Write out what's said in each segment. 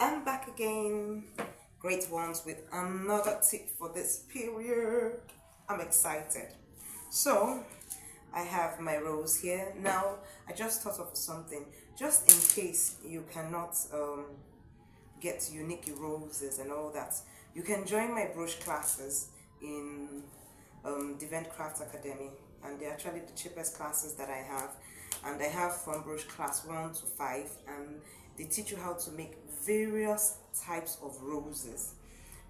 I'm back again, great ones, with another tip for this period. I'm excited. So, I have my rose here. Now, I just thought of something, just in case you cannot get unique roses and all that. You can join my brush classes in the Event Craft Academy, and they're actually the cheapest classes that I have. And I have from brush class 1 to 5, and they teach you how to make various types of roses.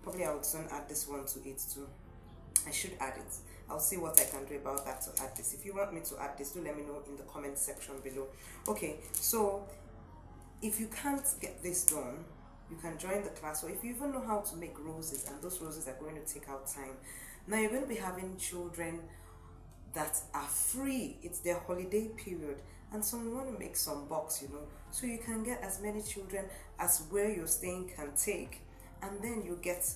Probably I would soon add this one to it too. I should add it. I'll see what I can do about that to add this. If you want me to add this, do let me know in the comment section below. Okay, so if you can't get this done, you can join the class. Or if you even know how to make roses, and those roses are going to take out time, now you're going to be having children that are free. It's their holiday period, and so you want to make some bucks, so you can get as many children as where you're staying can take. And then you get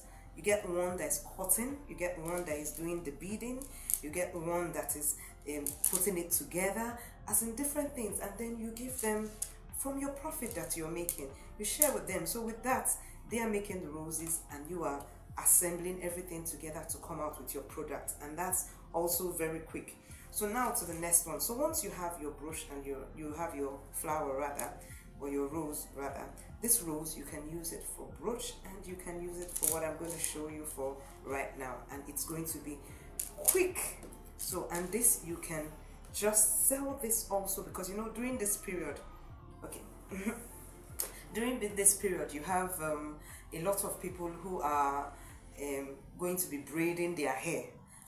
one that's cutting, you get one that is doing the beading, you get one that is putting it together, as in different things, and then you give them from your profit that you're making. You share with them. So with that, they are making the roses, and you are assembling everything together to come out with your product, and that's also very quick. So now to the next one. So once you have your brush and you have your flower rather, or your rose rather, this rose, you can use it for brooch, and you can use it for what I'm going to show you for right now, and it's going to be quick. So, and this, you can just sell this also, because during this period, okay, during this period, you have a lot of people who are going to be braiding their hair.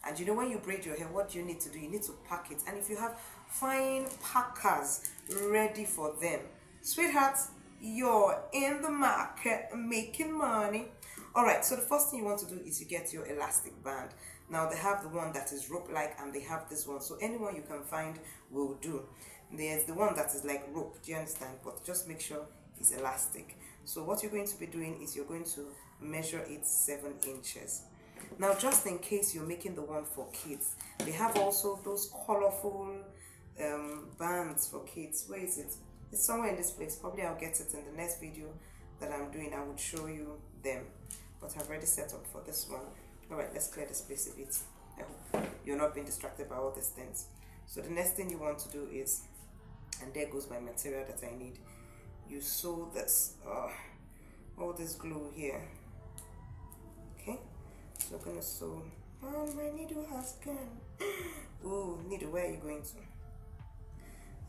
And when you braid your hair, what do you need to do? You need to pack it. And if you have fine packers ready for them, sweethearts, you're in the market making money. All right, so the first thing you want to do is you get your elastic band. Now they have the one that is rope-like, and they have this one. So anyone you can find will do. There's the one that is like rope, do you understand? But just make sure it's elastic. So what you're going to be doing is you're going to measure it 7 inches. Now, just in case you're making the one for kids, they have also those colorful bands for kids. Where is it? It's somewhere in this place. Probably I'll get it in the next video that I'm doing. I would show you them, but I've already set up for this one. All right, let's clear this place a bit. I hope you're not being distracted by all these things. So the next thing you want to do is, and there goes my material that I need. You sew this, all this glue here. Okay, so I'm gonna sew. Oh, my needle has gone. Ooh, needle, where are you going to?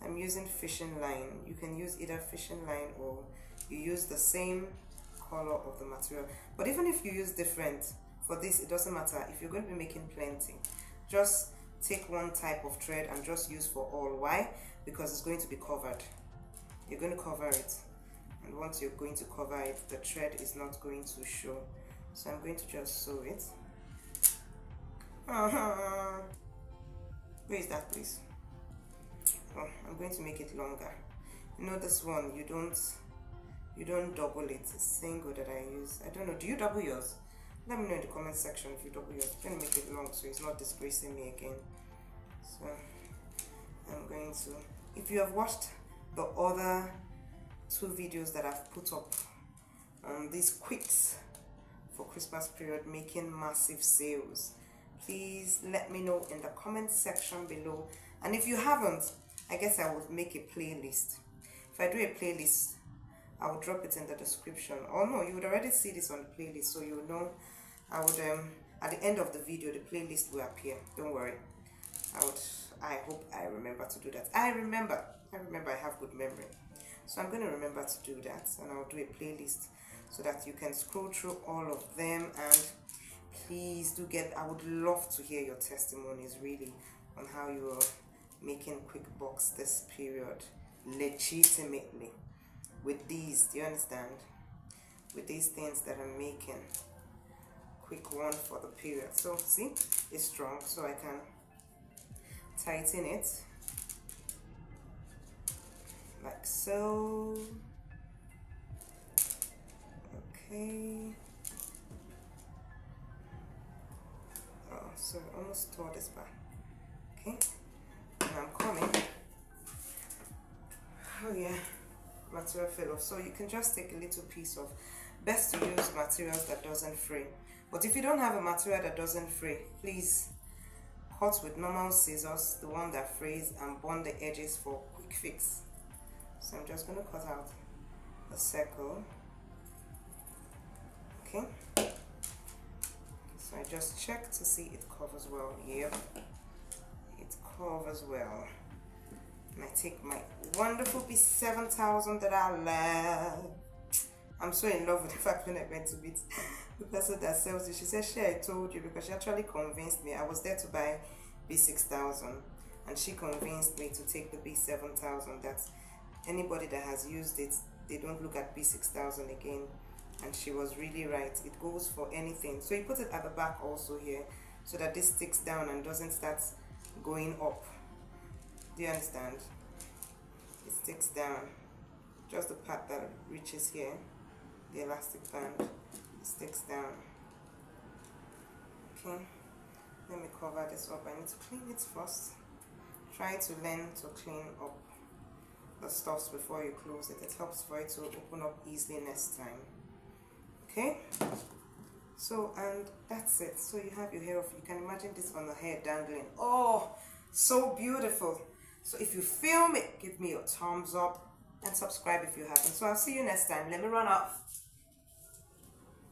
I'm using fishing line. You can use either fishing line, or you use the same color of the material. But even if you use different, for this it doesn't matter. If you're going to be making plenty, just take one type of thread and just use for all. Why? Because it's going to be covered. You're going to cover it, and once you're going to cover it, the thread is not going to show. So I'm going to just sew it. Where is that, please? Oh, I'm going to make it longer. This one, you don't double it. It's single that I use. I don't know, do you double yours? Let me know in the comment section if you double yours. I'm going to make it long so it's not disgracing me again. So I'm going to, if you have watched the other 2 videos that I've put up on these quicks for Christmas period, making massive sales, please let me know in the comment section below. And if you haven't, I guess I would make a playlist. If I do a playlist, I will drop it in the description. Or no, you would already see this on the playlist, so you know. I would at the end of the video, the playlist will appear. Don't worry. I hope I remember to do that. I remember I have good memory. So I'm going to remember to do that, and I'll do a playlist so that you can scroll through all of them. And please do I would love to hear your testimonies really on how you're making quick bucks this period legitimately with these. Do you understand? With these things that I'm making quick one for the period. So see, it's strong, so I can tighten it like so. Okay. Oh, sorry, almost tore this back. Okay, and I'm coming. Oh yeah, my material fell off. So you can just take a little piece of, best to use materials that doesn't fray. But if you don't have a material that doesn't fray, please cut with normal scissors, the one that frays, and bond the edges for quick fix. So I'm just going to cut out a circle. Okay. So I just check to see it covers well. Yep, it covers well. And I take my wonderful B7000 that I love. I'm so in love with the fact when I went to meet the person that sells it. She said, "Sure, I told you," because she actually convinced me. I was there to buy B6000, and she convinced me to take the B7000. That anybody that has used it, they don't look at B6000 again. And she was really right. It goes for anything. So you put it at the back also here, so that this sticks down and doesn't start going up. Do you understand? It sticks down. Just the part that reaches here, the elastic band, sticks down. Okay, let me cover this up. I need to clean it first. Try to learn to clean up the stuffs before you close it. It helps for it to open up easily next time. Okay, so, and that's it. So you have your hair off. You can imagine this on the hair dangling. Oh, so beautiful. So if you film it, give me a thumbs up and subscribe if you haven't. So I'll see you next time. Let me run off.